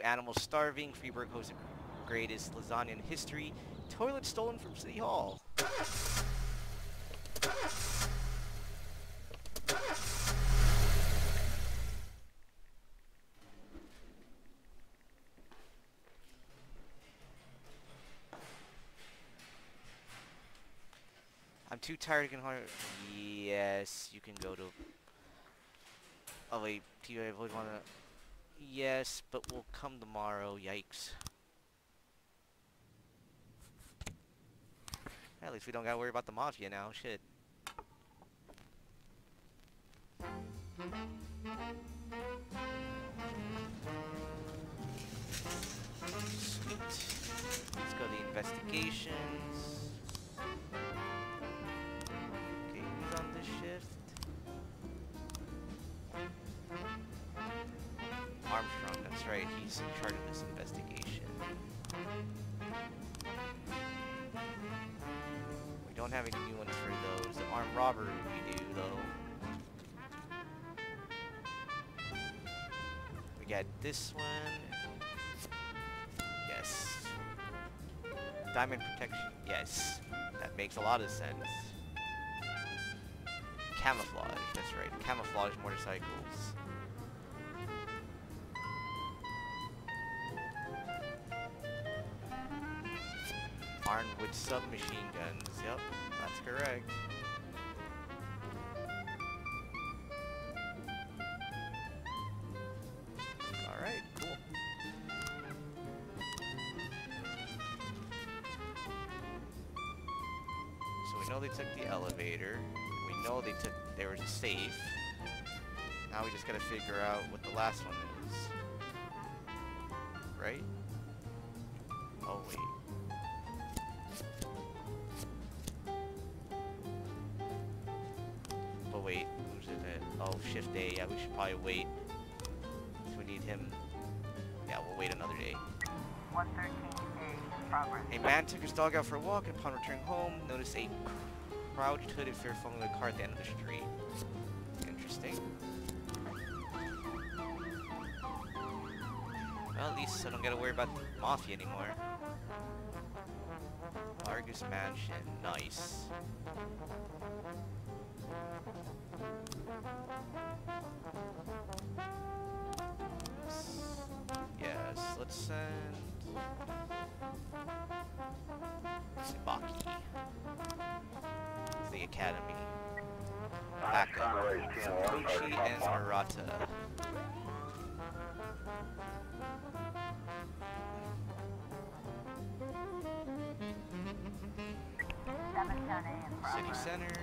animals starving. Freeburg hosts the greatest lasagna in history. Toilet stolen from City Hall. I'm too tired to get hard. Yes, you can go to... Oh wait, do you avoid one of... Yes, but we'll come tomorrow. Yikes. At least we don't gotta worry about the mafia now. Shit. Sweet. Let's go to the investigations. Okay, who's on this shift? Armstrong, that's right. He's in charge of this investigation. We don't have any new ones for those. The armed robbery we do, though. We got this one. Yes. Diamond protection. Yes. That makes a lot of sense. Camouflage. That's right. Camouflage motorcycles. Armed with submachine guns. Yep, that's correct. Alright, cool. So we know they took the elevator. We know there was a safe. Now we just gotta figure out what the last one is. Right? Oh wait. But wait, who's in it? Oh, shift A. Yeah, we should probably wait. So we need him. Yeah, we'll wait another day. 113A, progress. A man took his dog out for a walk and upon returning home, noticed a crouched hooded figure following the car at the end of the street. Interesting. Well, at least I don't gotta worry about the mafia anymore. Argus Mansion. Nice. Yes, let's send Sabaki to the academy. Backup. Kochi and Murata. City Center.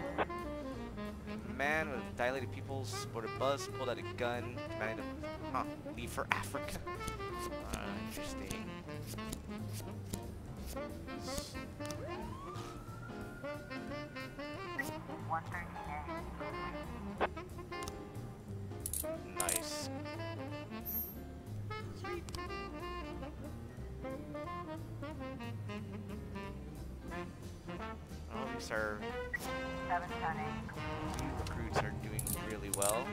Man with dilated pupils, sported a bus, pulled out a gun, demanded to leave for Africa. Interesting. Nice. Sweet. Oh, these are... recruits are doing really well.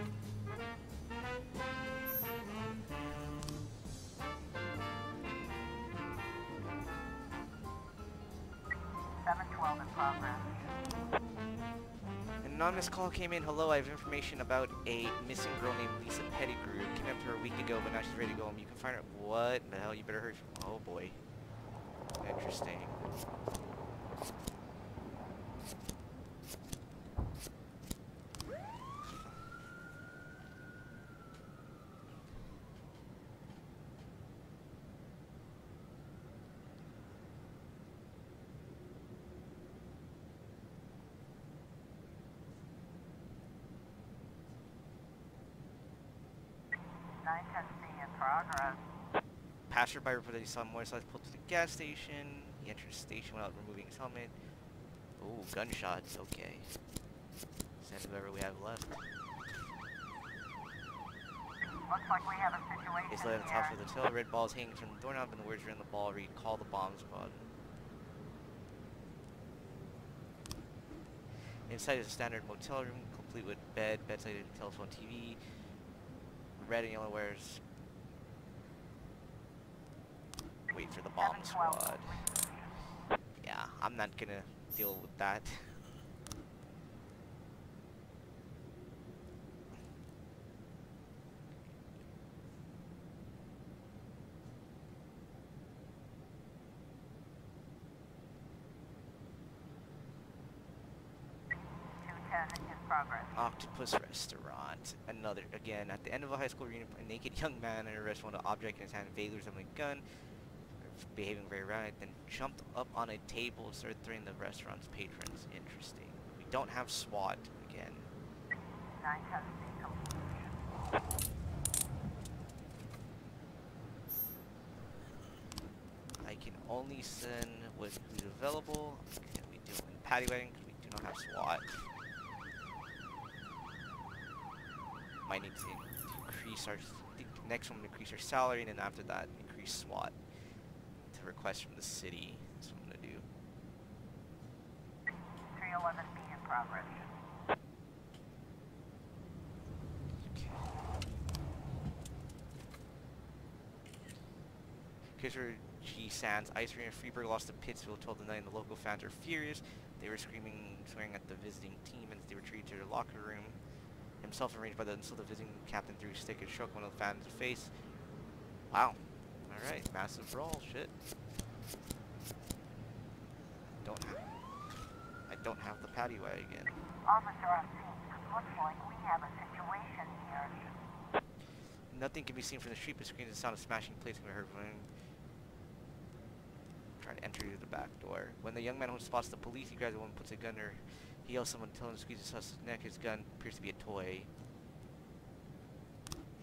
In progress. An anonymous call came in. Hello, I have information about a missing girl named Lisa Pettigrew. Came up to her a week ago, but now she's ready to go home. You can find her. What the hell? You better hurry. Oh boy. Interesting. In progress. Passerby reported he saw motorcycles pulled to the gas station. He entered the station without removing his helmet. Ooh, gunshots. Okay. Send whoever we have left. Looks like we have a situation. He's laid on top of the tail. Red balls hanging from the doorknob, and the words around the ball read, "Call the bomb squad." Inside is a standard motel room, complete with bed, bedside, telephone, TV. Red and yellow wires. wait for the bomb 712 squad. Yeah, I'm not gonna deal with that. in progress. Octopus Restaurant. Another, again, at the end of a high school reunion, a naked young man in a restaurant with an object in his hand, vaguely resembling a gun, behaving very right, then jumped up on a table and started threatening the restaurant's patrons. Interesting. We don't have SWAT again. 910 complete. I can only send with who's available. Can we do it in paddy wagon because we do not have SWAT. Might need to increase our, the next one increase our salary, and then after that increase SWAT to request from the city. That's what I'm gonna do. 311B in progress. Kisser G. Sands, Ice Arena Freeburg lost to Pittsfield 12-9. The local fans are furious. They were screaming, swearing at the visiting team as they retreated to their locker room. Himself arranged by the insulted visiting captain threw a stick and shook one of the fans in the face. Wow. Alright, massive brawl, shit. I don't have the paddy wagon. Officer on scene. Looks like we have a situation here. Nothing can be seen from the street, but screams and sound of smashing plates can be heard when trying to enter through the back door. When the young man who spots the police, he grabs the woman, puts a gun in her. He yells someone, telling him to squeeze his neck. His gun appears to be a toy.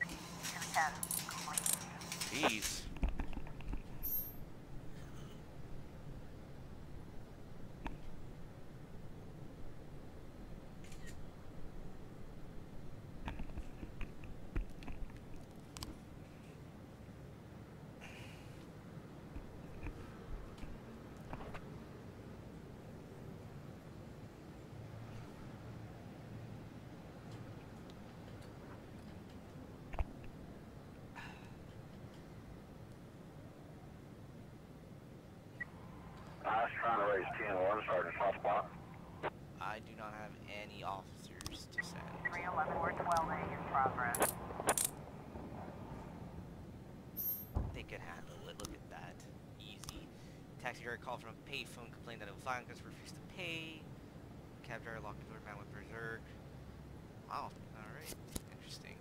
210 complete. Jeez. I was trying to raise 10-1, Sergeant Softball. I do not have any officers to send. 311 or 12A in progress. They could handle it. Look at that. Easy. Taxi driver called from a payphone, complained that it was violent because refused to pay. Cab driver locked the door, man went berserk. Wow. Alright. Interesting.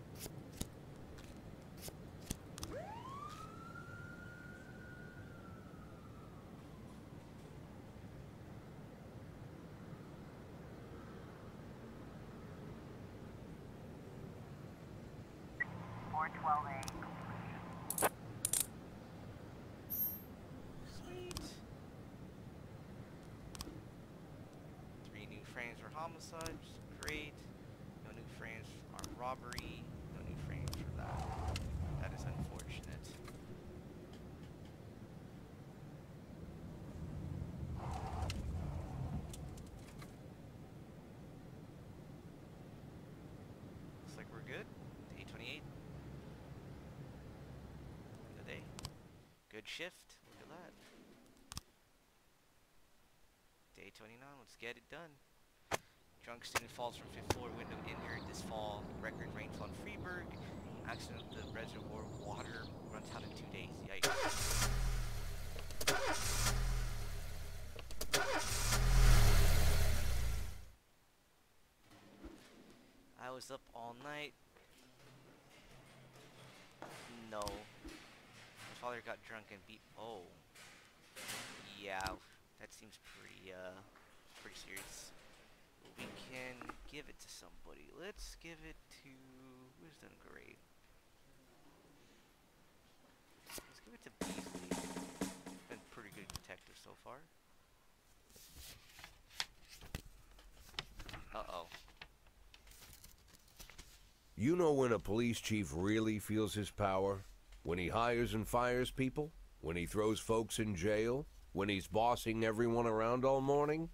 Or 12A completion. Sweet. 3 new frames for homicide, which is great. No new frames for armed robbery. No new frames for that. That is unfortunate. Looks like we're good. Day 28. End of the day. Good shift. Look at that. Day 29. Let's get it done. Drunk student falls from 5th floor window injured this fall. Record rainfall in Freeburg. Accident of the reservoir water runs out in 2 days. Yikes. I was up all night. No. My father got drunk and beat. Oh. Yeah, that seems pretty serious. We can give it to somebody. Let's give it to who's done great. Let's give it to Beasley. Been pretty good detective so far. Uh-oh. You know when a police chief really feels his power? When he hires and fires people? When he throws folks in jail? When he's bossing everyone around all morning?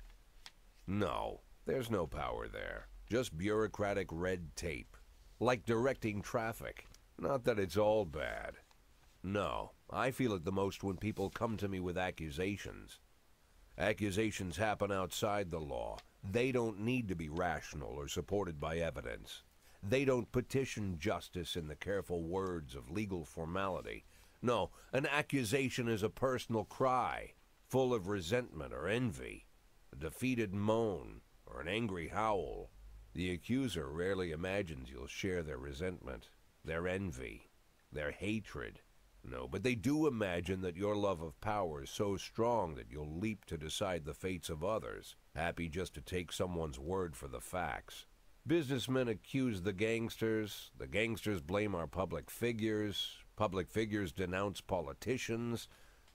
No, there's no power there. Just bureaucratic red tape. Like directing traffic. Not that it's all bad. No, I feel it the most when people come to me with accusations. Accusations happen outside the law. They don't need to be rational or supported by evidence. They don't petition justice in the careful words of legal formality. No, an accusation is a personal cry, full of resentment or envy, a defeated moan, or an angry howl. The accuser rarely imagines you'll share their resentment, their envy, their hatred. No, but they do imagine that your love of power is so strong that you'll leap to decide the fates of others, happy just to take someone's word for the facts. Businessmen accuse the gangsters blame our public figures denounce politicians,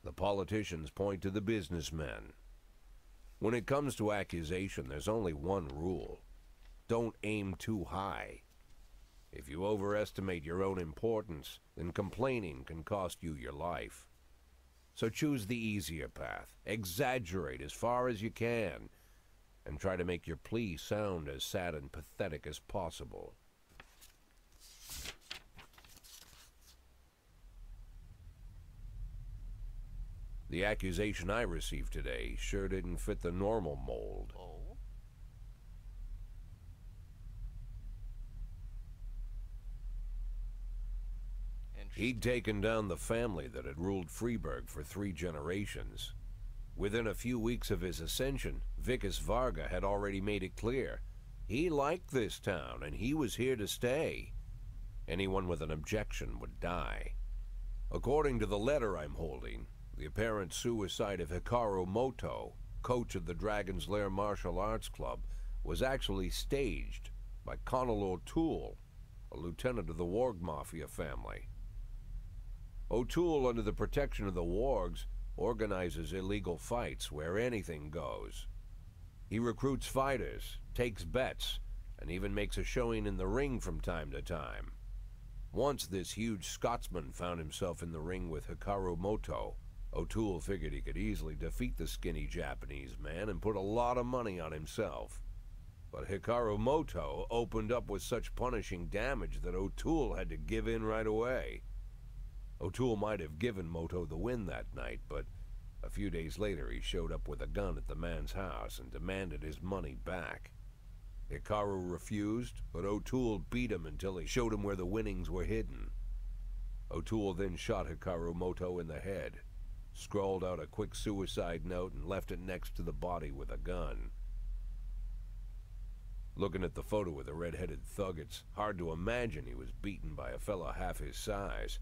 the politicians point to the businessmen. When it comes to accusation, there's only one rule. Don't aim too high. If you overestimate your own importance, then complaining can cost you your life. So choose the easier path, exaggerate as far as you can, and try to make your plea sound as sad and pathetic as possible. The accusation I received today sure didn't fit the normal mold. Oh. He'd taken down the family that had ruled Freeburg for 3 generations. Within a few weeks of his ascension, Vickis Varga had already made it clear. He liked this town, and he was here to stay. Anyone with an objection would die. According to the letter I'm holding, the apparent suicide of Hikaru Moto, coach of the Dragon's Lair Martial Arts Club, was actually staged by Connell O'Toole, a lieutenant of the Warg Mafia family. O'Toole, under the protection of the Wargs, organizes illegal fights where anything goes. He recruits fighters, takes bets, and even makes a showing in the ring from time to time. Once this huge Scotsman found himself in the ring with Hikaru Moto. O'Toole figured he could easily defeat the skinny Japanese man and put a lot of money on himself. But Hikaru Moto opened up with such punishing damage that O'Toole had to give in right away. O'Toole might have given Moto the win that night, but a few days later he showed up with a gun at the man's house and demanded his money back. Hikaru refused, but O'Toole beat him until he showed him where the winnings were hidden. O'Toole then shot Hikaru Moto in the head, scrawled out a quick suicide note, and left it next to the body with a gun. Looking at the photo of the red-headed thug, it's hard to imagine he was beaten by a fellow half his size.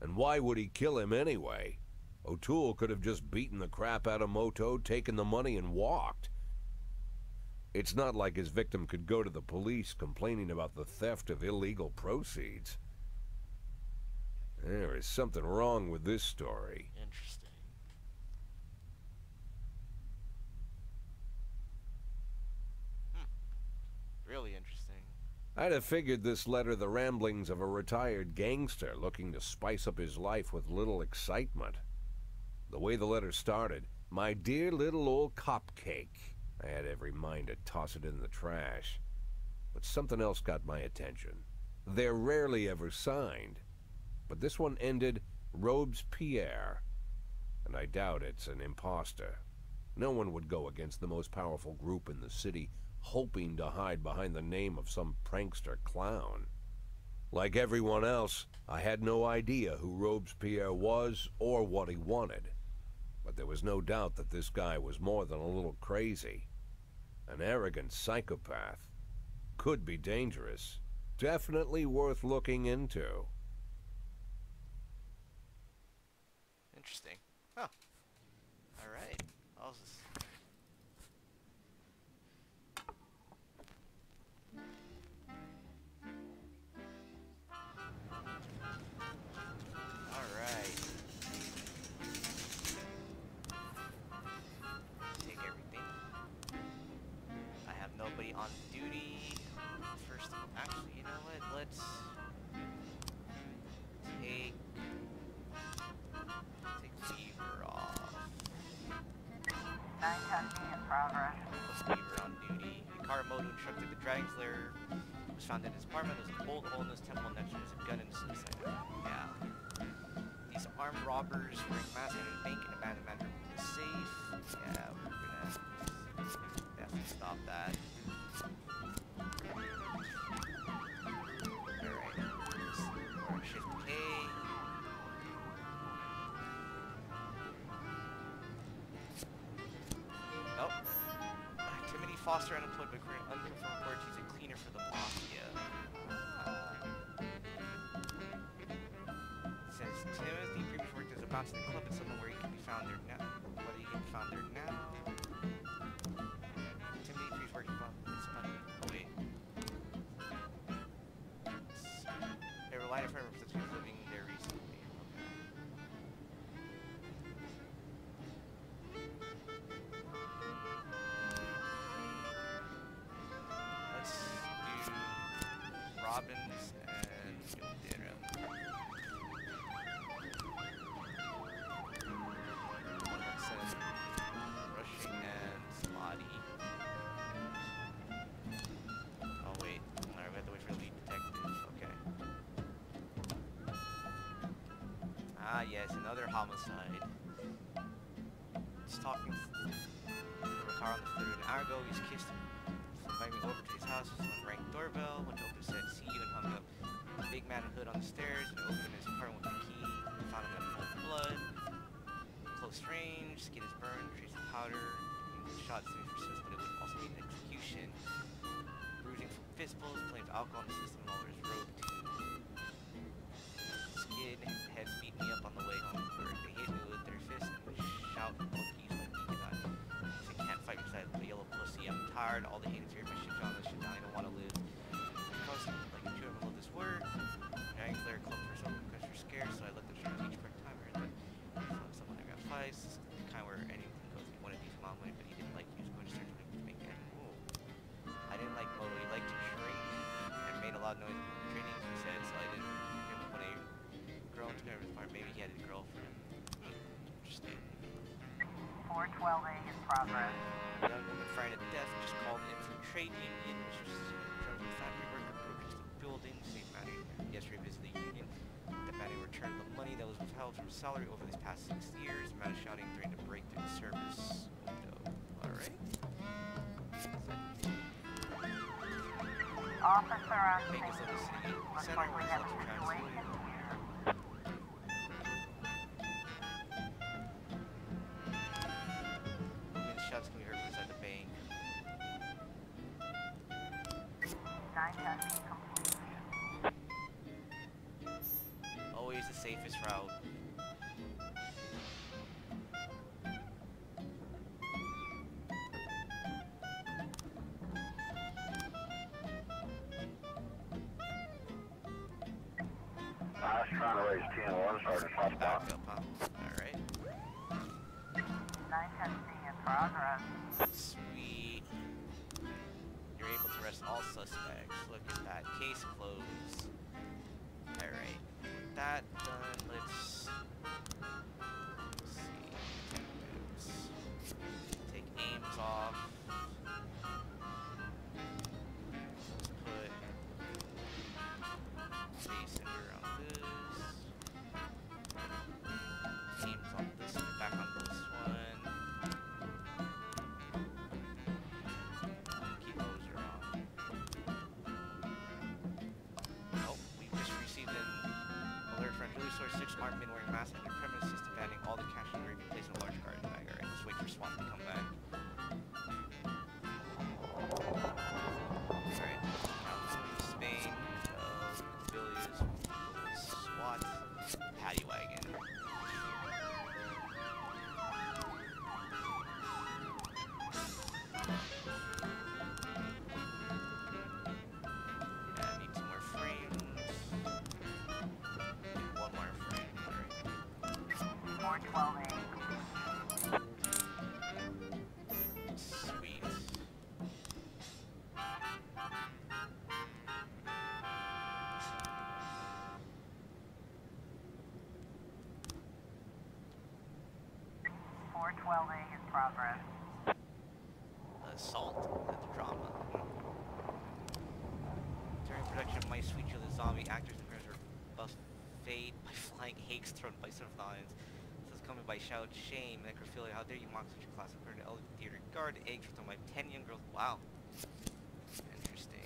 And why would he kill him anyway? O'Toole could have just beaten the crap out of Moto, taken the money, and walked. It's not like his victim could go to the police complaining about the theft of illegal proceeds. There is something wrong with this story. Interesting. Really interesting. I'd have figured this letter the ramblings of a retired gangster looking to spice up his life with little excitement. The way the letter started, "My dear little old cupcake," I had every mind to toss it in the trash. But something else got my attention. They're rarely ever signed, but this one ended Robespierre, and I doubt it's an imposter. No one would go against the most powerful group in the city, hoping to hide behind the name of some prankster clown. Like everyone else, I had no idea who Robespierre was or what he wanted. But there was no doubt that this guy was more than a little crazy. An arrogant psychopath. Could be dangerous. Definitely worth looking into. Interesting. Huh. Alright. I'll just... Alright. Take everything. I have nobody on duty. First, actually, you know what? Let's take leave 910 in progress. Plus Weaver on duty. Karamoto instructed the Dragon's Lair was found in his apartment. There was a bolt hole in his temple next to him. There's a gun in the suicide note. Yeah. These armed robbers wearing masks entered a bank and abandoned man in the safe. Yeah, we're gonna definitely stop that. Alright. Or shift K. Nope. Timothy Foster unemployed but according to unconfirmed reports, he's a cleaner for the mafia. It says Timothy previously worked as a bouncer in the club and someone where he can be found there now. Whether he can be found there now. Timothy previously worked as oh wait. They relied on for since he was living there recently. Let's do Robbins and Yildirim. Let's send Rushing and Slotty. Oh wait, alright, we have to wait for the lead detective. Okay. Ah yes, another homicide. Just talking from a car on the third. An hour ago, he was kissed. Invited me over to his house. Someone rang the doorbell. Went to open, said, "See you," and hung up. A big man in a hood on the stairs. And opened his apartment with the key. Found him in a pool of blood. Close range. Skin is burned. Trace of powder. Shot to for assist, but it would also be an execution. Bruising from fist blows. Claims alcohol in the system all over his road too. Skin heads beat me up on the way home from work. They hit me with their fists and shout and poke keys like we cannot. I can't fight beside the yellow pussy. I'm tired. All the haters here. My shit on this shit down. I don't want to live. Because like a children love this word. Dragon's Lair club for some because you're scared, so I let them shoot each part time. I heard that someone I got fights. The kind where anything goes. He wanted these mom money, but he didn't like you. He was going to start to make it. Ooh. I didn't like Moto. He liked to shrink and made a lot of noise in training. He said so. I didn't. When I grow into his part, maybe he had a girlfriend. Interesting. 412A in progress. A young woman frightened to death just called in from trade union, which was from the factory worker broke into the building. Same matter. Yesterday visited the union. The man returned the money that was withheld from his salary over these past 6 years. The man is shouting, threatening to break through the service window. Alright. Officer on Make scene. us of the city Looks center like where we it's have left a to situation translate. here. Shots can be heard inside the bank. 910 complete. Always the safest route. I was trying to raise 10-1, Sergeant Hotspot. Back up, huh? Alright. 910C in progress. Sweet. You're able to arrest all suspects. Look at that. Case closed. Alright. With that done, let's see. Take aims off. Let's put face under on this. Aims on this one, back on this one. Keep Moser on. Oh, we just received an alert from Julie Source 6 armed men wearing masks at their premises, demanding all the cash and be placed in a large garbage bag. Alright, let's wait for SWAT to come back. Alright, California, Spain, Villiers, SWAT, Paddy Wagon. Yeah, I need some more frames. One more frame. Alright. 412A. Sweet. A in progress. assault, the drama. During production of My Sweet Child the Zombie, actors and creators were buffeted by flying eggs thrown by son of lions. This is coming by shout, shame, necrophilia. How dare you mock such a classic? According to elder theater guard, eggs were thrown by 10 young girls. Wow. Interesting.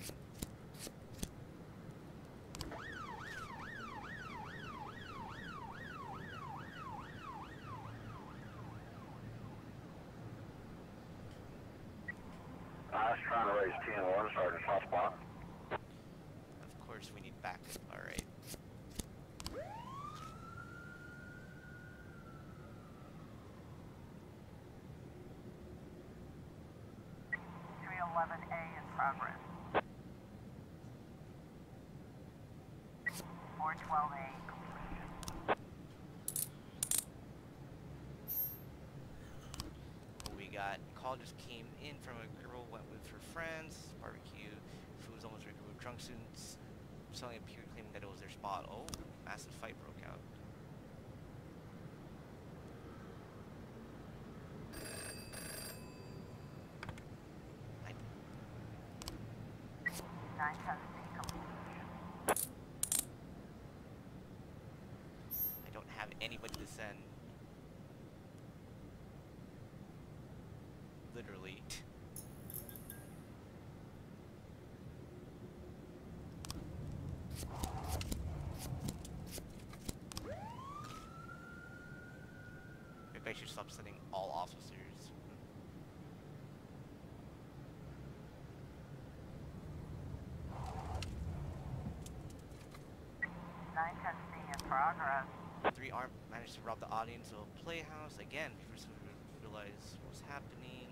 I was trying to raise 10-1, Sergeant Hotspot. Of course, we need backup. Alright. 311A in progress. 412A completion. What we got? Call just came in from a girl went with her friends. Barbecue. Food was almost ready. Drunk students selling a beer claiming that it was their spot. Oh, massive fight broke out. Nine testing completion. I don't have anybody to send. Literally. Maybe I should stop sending all officers. Nine testing in progress. 3 armed managed to rob the audience of a playhouse. Again, before someone realized what was happening.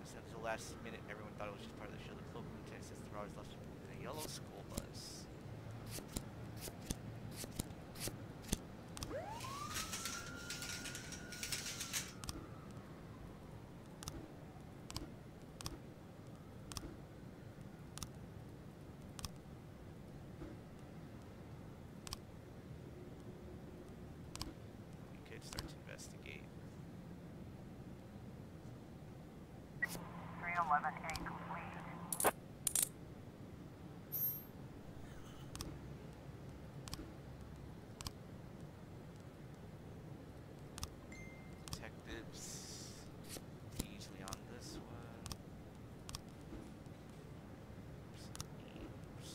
Since the last minute, everyone thought it was just part of the show. The cloakroom lieutenant says the robbers left in a yellow school bus. We could start to investigate. 311A complete. Detectives easily on this one. Names.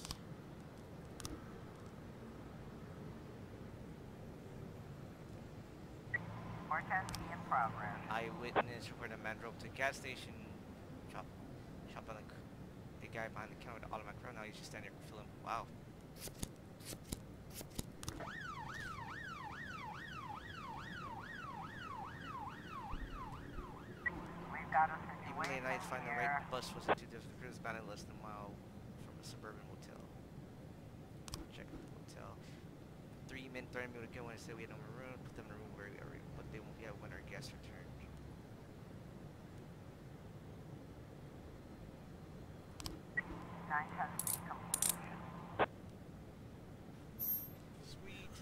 Four testing in progress. Eyewitness reported a man drove to a gas station, chopped on the guy behind the counter with an automatic rifle. Now he's just standing there filming. Wow. We've got a Even late situation nights, find the here. right bus was into the cruise abandoned less than a mile from a suburban motel. Check the hotel. 3 men threatened me with a gun when I said we had no more room. Put them in a room where we are, but they won't be out when our guests return. Nine testing completion. Sweet.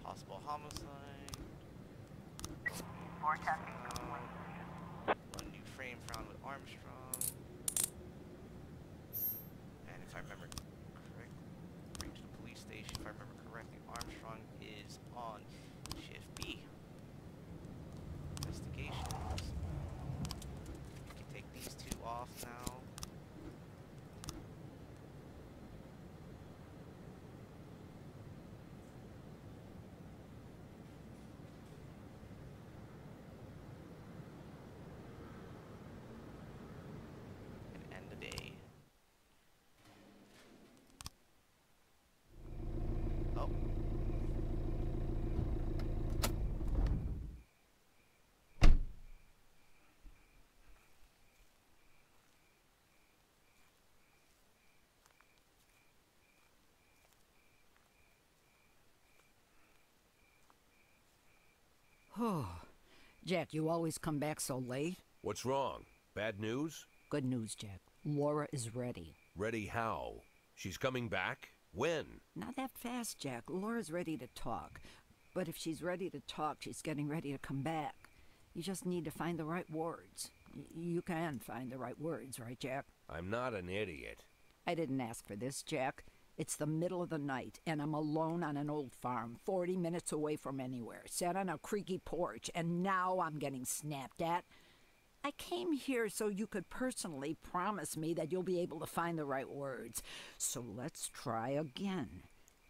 Possible homicide. Four testing complete. 1 new frame found with Armstrong. And if I remember correctly, bring to the police station. If I remember correctly, Armstrong is on shift B. Investigations. We can take these 2 off now. And end the day. Oh. Jack, you always come back so late. What's wrong? Bad news? Good news, Jack. Laura is ready. Ready how? She's coming back? When? Not that fast, Jack. Laura's ready to talk. But if she's ready to talk, she's getting ready to come back. You just need to find the right words. You can find the right words, right, Jack? I'm not an idiot. I didn't ask for this, Jack. It's the middle of the night, and I'm alone on an old farm, 40 minutes away from anywhere, sat on a creaky porch, and now I'm getting snapped at. I came here so you could personally promise me that you'll be able to find the right words. So let's try again.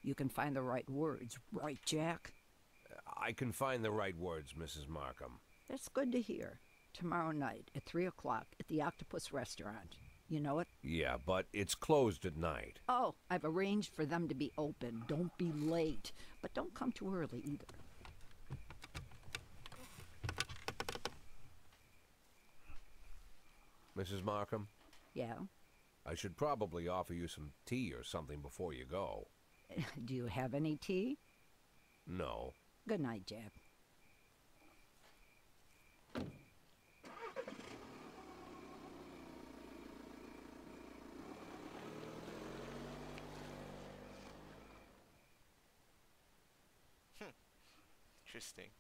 You can find the right words, right, Jack? I can find the right words, Mrs. Markham. That's good to hear. Tomorrow night at 3 o'clock at the Octopus Restaurant. You know it? Yeah, but it's closed at night. Oh, I've arranged for them to be open. Don't be late. But don't come too early either. Mrs. Markham? Yeah? I should probably offer you some tea or something before you go. Do you have any tea? No. Good night, Jack. Interesting.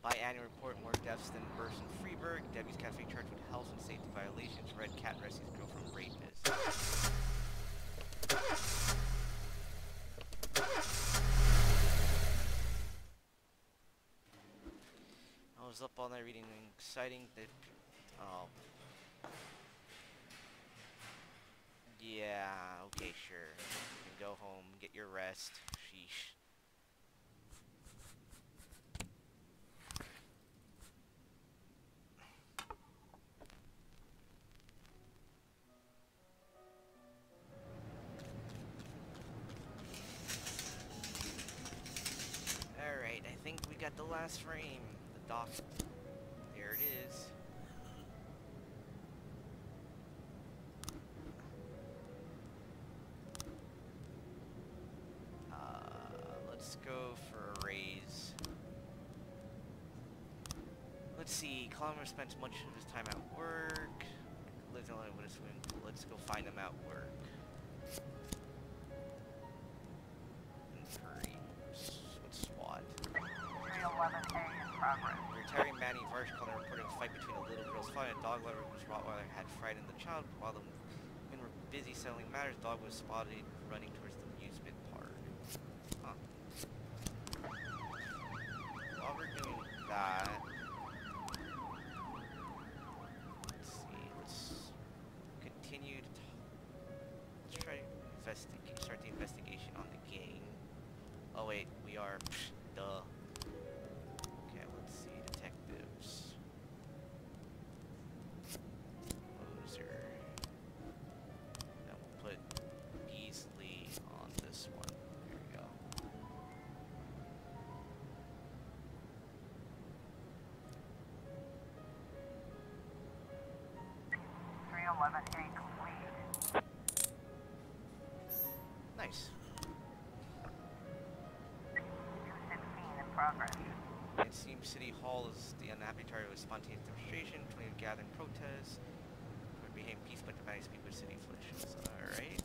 Biannual report, more deaths than births in Freeburg. Debbie's Cafe charged with health and safety violations. Red Cat rescues girl from rapist. I was up all night reading an exciting... Yeah, okay, sure. You can go home, get your rest. Sheesh. Alright, I think we got the last frame. The dock. There it is. Let's go for a raise. Let's see, Connor spends much of his time at work. Lives alone with a swimming pool. Let's go find him at work. What's SWAT? 311A in progress. Retiring Manny Varsh Connor reported a fight between a little girl's father and a dog lover whose Rottweiler had frightened the child. While the men were busy settling matters, the dog was spotted running towards the amusement park. Huh. While we're doing that, let's see, let's continue to let's try to start the investigation on the gang. Oh wait, we are, duh. Okay, let's see, detectives. Moser. Then we'll put Beasley on this one. There we go. 311A complete. Nice. 216 in progress. It seems City Hall is the unhappy target of a spontaneous demonstration, 20 gathering protests. We're behaving peace but demanding speak with city officials. Alright.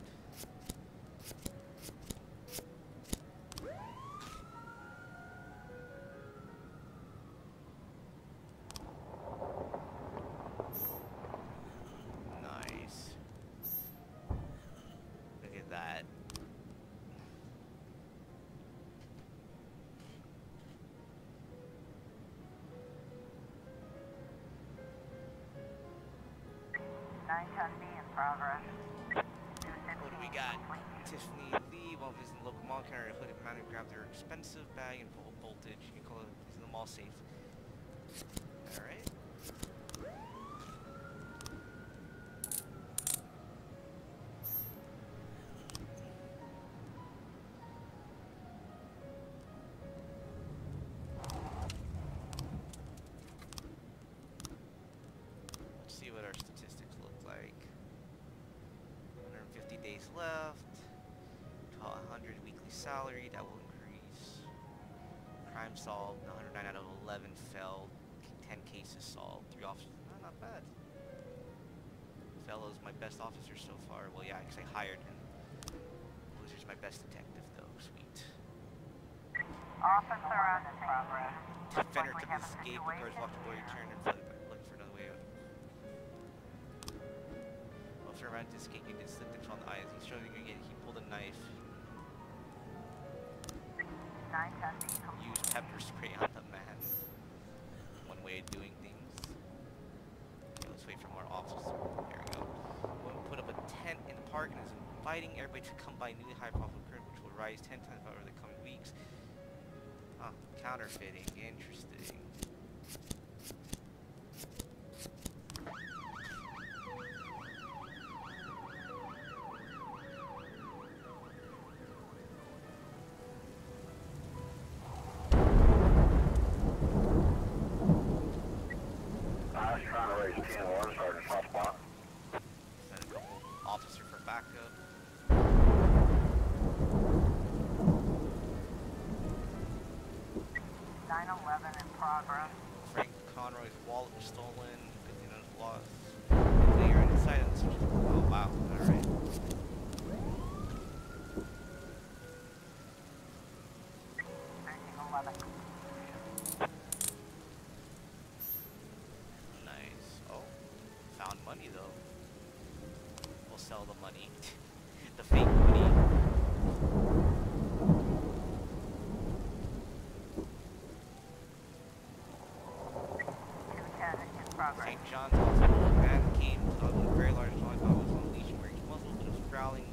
Nice. Look at that. B in progress. What do we got? Tiffany Lee, while visiting the local mall, carried a hooded man who grabbed her expensive bag and pulled voltage. You can call it in the mall safe. Alright. Let's see what our statistics look like. 150 days left. 100 weekly salary, that will increase. Crime Crime solved. 109 out of 11 failed. 10 cases solved. 3 officers. Not bad. Fellow's my best officer so far. Well, yeah, because I hired him. Loser's my best detective, though. Sweet. Officer on the progress. Defender took his escape. The guards walked the door, he turned and fled back, looking for another way out. Officer ran to escape. He did slip and fell on the eyes. He's struggling again. He pulled a knife. 910 complete. Used pepper spray on the man. One way of doing things. Okay, let's wait for more officers. There we go. We'll put up a tent in the park and is inviting everybody to come by newly high profile current, which will rise 10 times over the coming weeks. Huh, counterfeiting. Interesting. I was trying to raise 10-1, Sergeant Hotspot. Send a couple officer for backup. 911 in progress. Frank Conroy's wallet was stolen. Good thing it was lost. They are inside of this. Oh wow. Alright. Searching 11. Nice. Oh. Found money though. We'll sell the money. The fake money. St. John's Hospital. A man came to a very large dog that was on a leash wearing muzzle, but it was growling.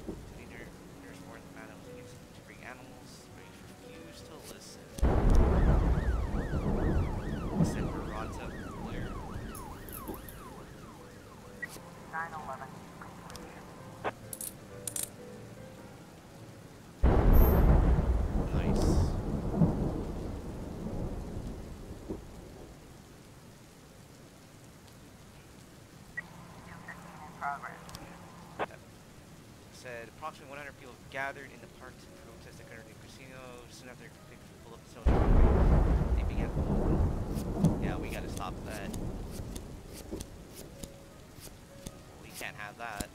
The nurse warned the man that was against to bring animals, but he refused to listen. Except for Ronta Blair. 911. Nice. Progress. Said approximately 100 people gathered in the park to protest the current new casino. Soon after they pulled up the social they began. Yeah, we gotta stop that. We can't have that.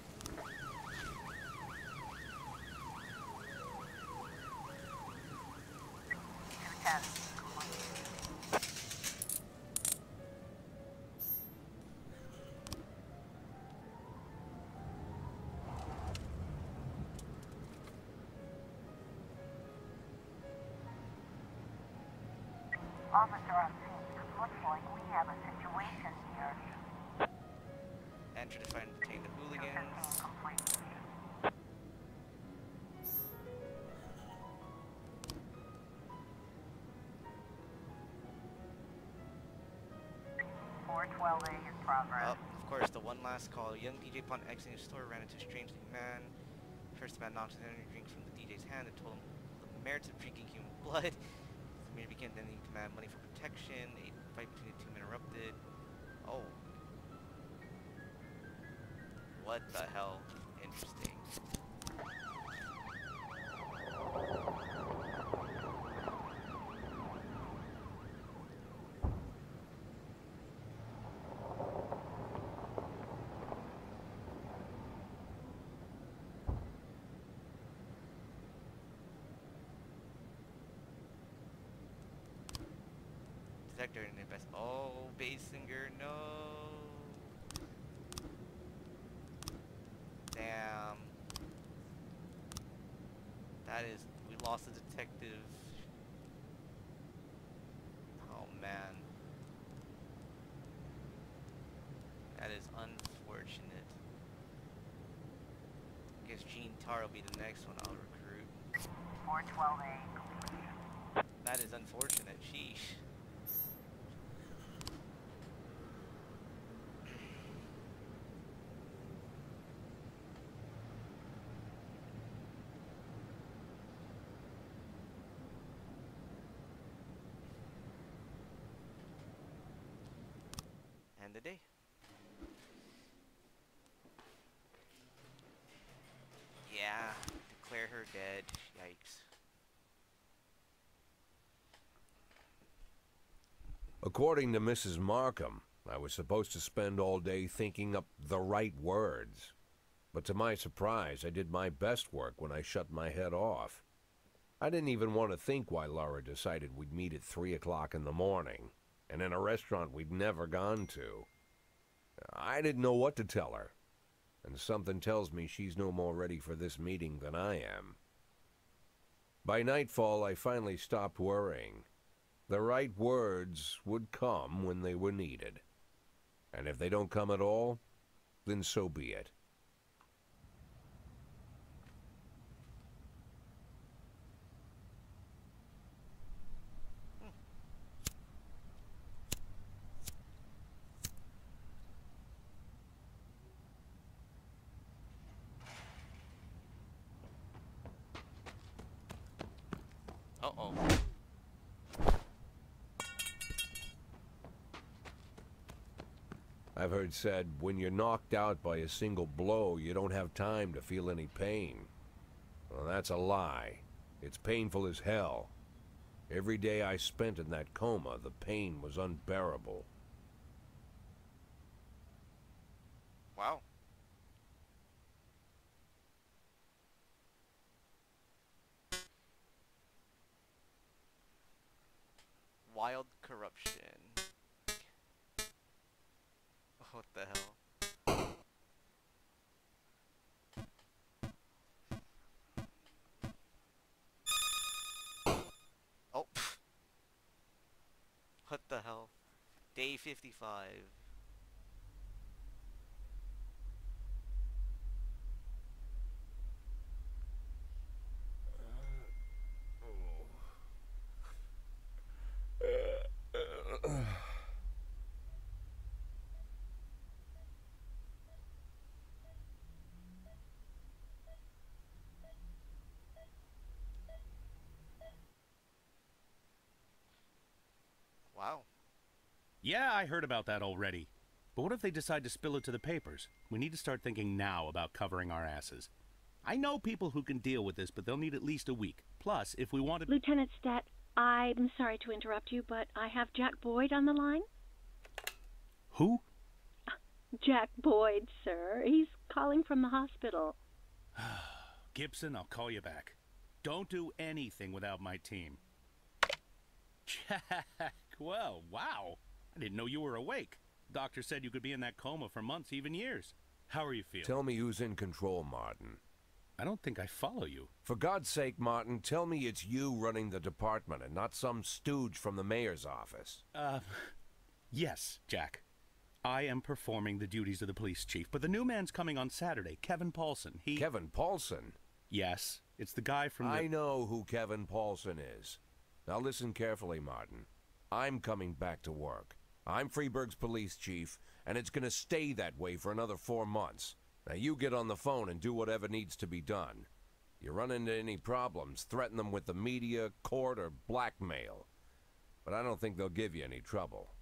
Officer on scene. Looks like we have a situation here. Enter to find and detain the hooligans. 215 complete. .412A in progress. Of course, the one last call. A young DJ upon exiting the store ran into a strange man. First, the man knocked an energy drink from the DJ's hand and told him the merits of drinking human blood. The man began then to demand money for protection. A fight between the two men erupted. Oh. What the hell? Interesting. Detector in the best. Oh, Basinger, no. Damn. That is, we lost a detective. Oh man. That is unfortunate. I guess Gene Tar will be the next one I'll recruit. 412A. That is unfortunate, sheesh. End the day. Yeah, declare her dead. Yikes. According to Mrs. Markham, I was supposed to spend all day thinking up the right words. But to my surprise, I did my best work when I shut my head off. I didn't even want to think why Laura decided we'd meet at 3 o'clock in the morning, and in a restaurant we'd never gone to. I didn't know what to tell her, and something tells me she's no more ready for this meeting than I am. By nightfall, I finally stopped worrying. The right words would come when they were needed. And if they don't come at all, then so be it. Uh-oh. I've heard said, when you're knocked out by a single blow, you don't have time to feel any pain. Well, that's a lie. It's painful as hell. Every day I spent in that coma, the pain was unbearable. Wow. Wild corruption. What the hell? Oh. What the hell? Day 55. Wow. Yeah, I heard about that already. But what if they decide to spill it to the papers? We need to start thinking now about covering our asses. I know people who can deal with this, but they'll need at least a week. Plus, if we want to... Lieutenant Stat, I'm sorry to interrupt you, but I have Jack Boyd on the line. Who? Jack Boyd, sir. He's calling from the hospital. Gibson, I'll call you back. Don't do anything without my team. Jack, well, wow. I didn't know you were awake. Doctor said you could be in that coma for months, even years. How are you feeling? Tell me who's in control, Martin. I don't think I follow you. For God's sake, Martin, tell me it's you running the department and not some stooge from the mayor's office. Yes, Jack. I am performing the duties of the police chief, but the new man's coming on Saturday, Kevin Paulson. Kevin Paulson? Yes, it's the guy from the... I know who Kevin Paulson is. Now listen carefully, Martin. I'm coming back to work. I'm Freeburg's police chief, and it's gonna stay that way for another 4 months. Now you get on the phone and do whatever needs to be done. You run into any problems, threaten them with the media, court, or blackmail. But I don't think they'll give you any trouble.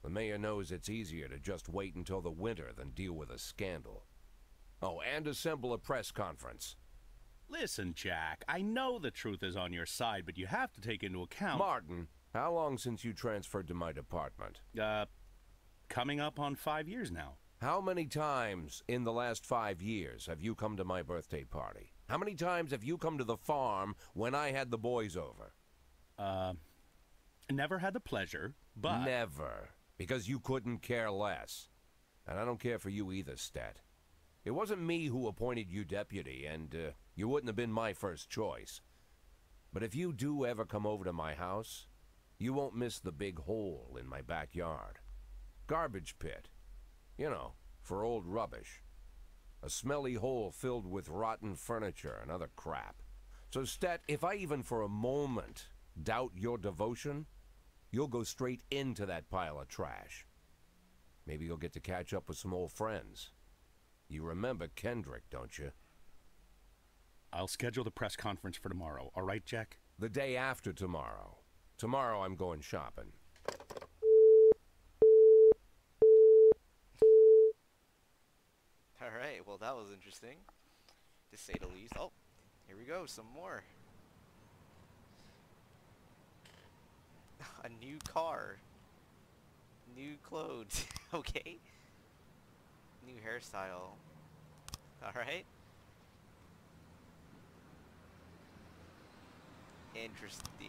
The mayor knows it's easier to just wait until the winter than deal with a scandal. Oh, and assemble a press conference. Listen, Jack, I know the truth is on your side, but you have to take into account... Martin, how long since you transferred to my department? Coming up on 5 years now. How many times in the last 5 years have you come to my birthday party? How many times have you come to the farm when I had the boys over? Never had the pleasure, but... Never. Because you couldn't care less. And I don't care for you either, Stat. It wasn't me who appointed you deputy, and you wouldn't have been my first choice. But if you do ever come over to my house, you won't miss the big hole in my backyard. Garbage pit. You know, for old rubbish. A smelly hole filled with rotten furniture and other crap. So, Stat, if I even for a moment doubt your devotion, you'll go straight into that pile of trash. Maybe you'll get to catch up with some old friends. You remember Kendrick, don't you? I'll schedule the press conference for tomorrow, all right, Jack? The day after tomorrow. Tomorrow I'm going shopping. Alright, well that was interesting, to say the least. Oh, here we go, some more. A new car. New clothes. Okay. New hairstyle. Alright. Interesting.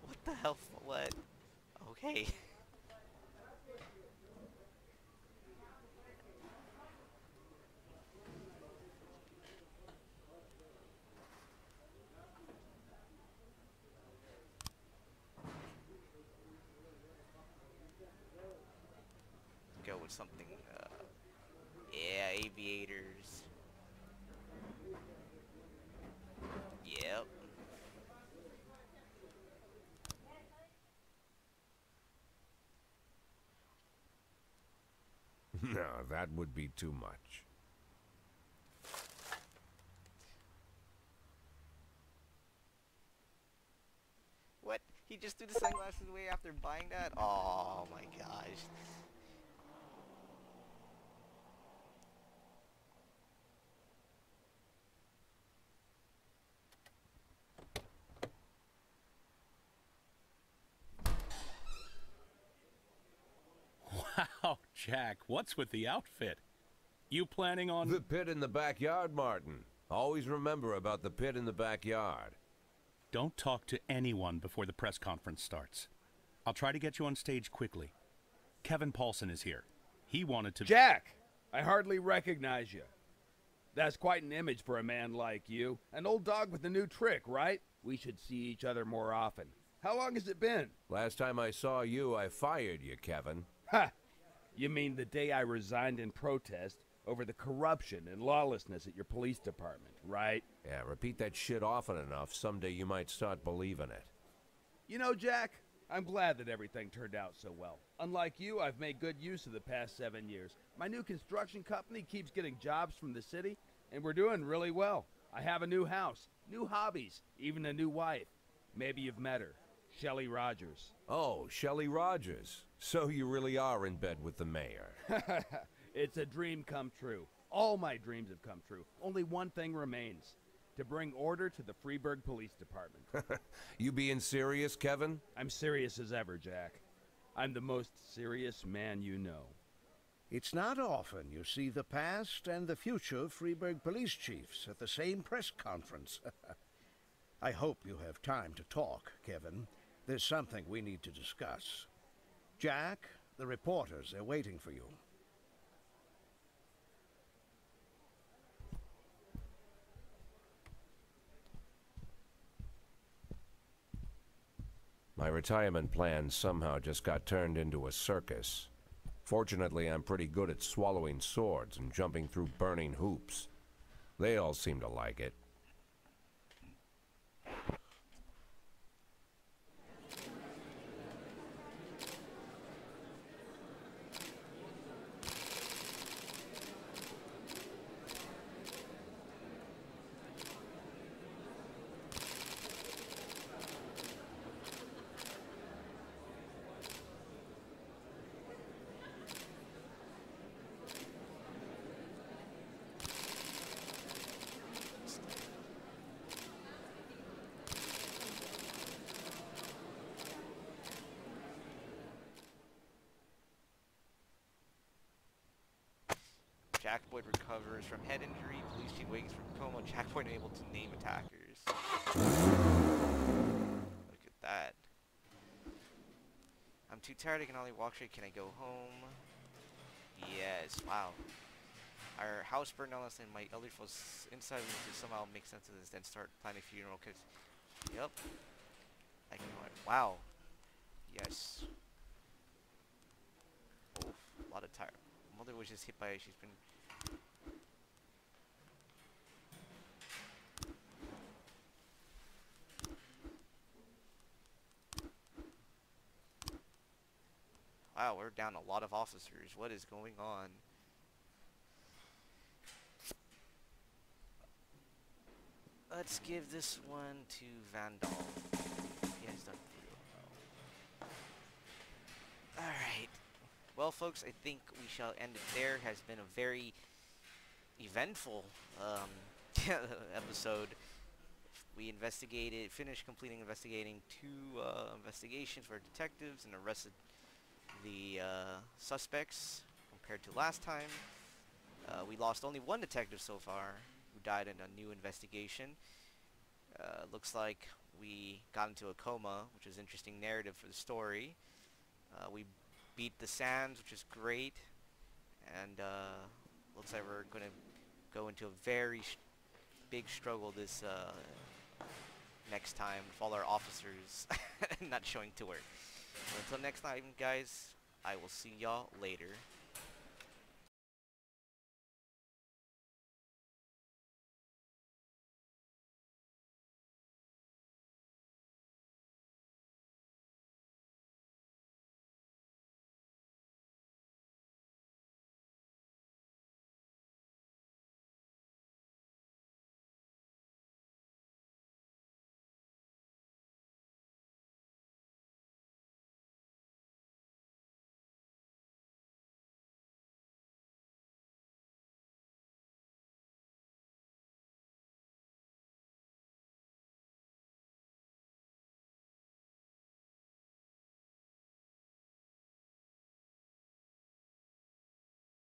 What the hell? What? Okay. Go with something, yeah, aviators. Yep. No, that would be too much. What? He just threw the sunglasses away after buying that? Oh my gosh. Wow, Jack, what's with the outfit? You planning on... The pit in the backyard, Martin. Always remember about the pit in the backyard. Don't talk to anyone before the press conference starts. I'll try to get you on stage quickly. Kevin Paulson is here. He wanted to... Jack! I hardly recognize you. That's quite an image for a man like you. An old dog with a new trick, right? We should see each other more often. How long has it been? Last time I saw you, I fired you, Kevin. Ha! You mean the day I resigned in protest over the corruption and lawlessness at your police department, right? Yeah, repeat that shit often enough, someday you might start believing it. You know, Jack, I'm glad that everything turned out so well. Unlike you, I've made good use of the past 7 years. My new construction company keeps getting jobs from the city, and we're doing really well. I have a new house, new hobbies, even a new wife. Maybe you've met her, Shelley Rogers. Oh, Shelley Rogers. So you really are in bed with the mayor. It's a dream come true. All my dreams have come true. Only one thing remains. To bring order to the Freeburg Police Department. You being serious, Kevin? I'm serious as ever, Jack. I'm the most serious man you know. It's not often you see the past and the future Freeburg police chiefs at the same press conference. I hope you have time to talk, Kevin. There's something we need to discuss. Jack, the reporters are waiting for you. My retirement plan somehow just got turned into a circus. Fortunately, I'm pretty good at swallowing swords and jumping through burning hoops. They all seem to like it. Jack Boyd recovers from head injury. Police chief wakes from coma. Jack Boyd unable to name attackers. Look at that. I'm too tired. I can only walk straight. Can I go home? Yes. Wow. Our house burned down last night. My elder was inside. We need to somehow make sense of this. Then start planning funeral. Cause, yep. I can go. Wow. Yes. Oof. A lot of tire. Mother was just hit by. She's been. Wow, we're down a lot of officers. What is going on? Let's give this one to Vandal. He has done pretty well. Alright. Well, folks, I think we shall end it there. Has been a very eventful episode. We finished completing investigating 2 investigations for detectives and arrested the suspects compared to last time. We lost only one detective so far, who died in a new investigation. Looks like we got into a coma, which is interesting narrative for the story. We beat the Sands, which is great, and looks like we're going to go into a very big struggle this next time with all our officers not showing to work. So until next time, guys, I will see y'all later.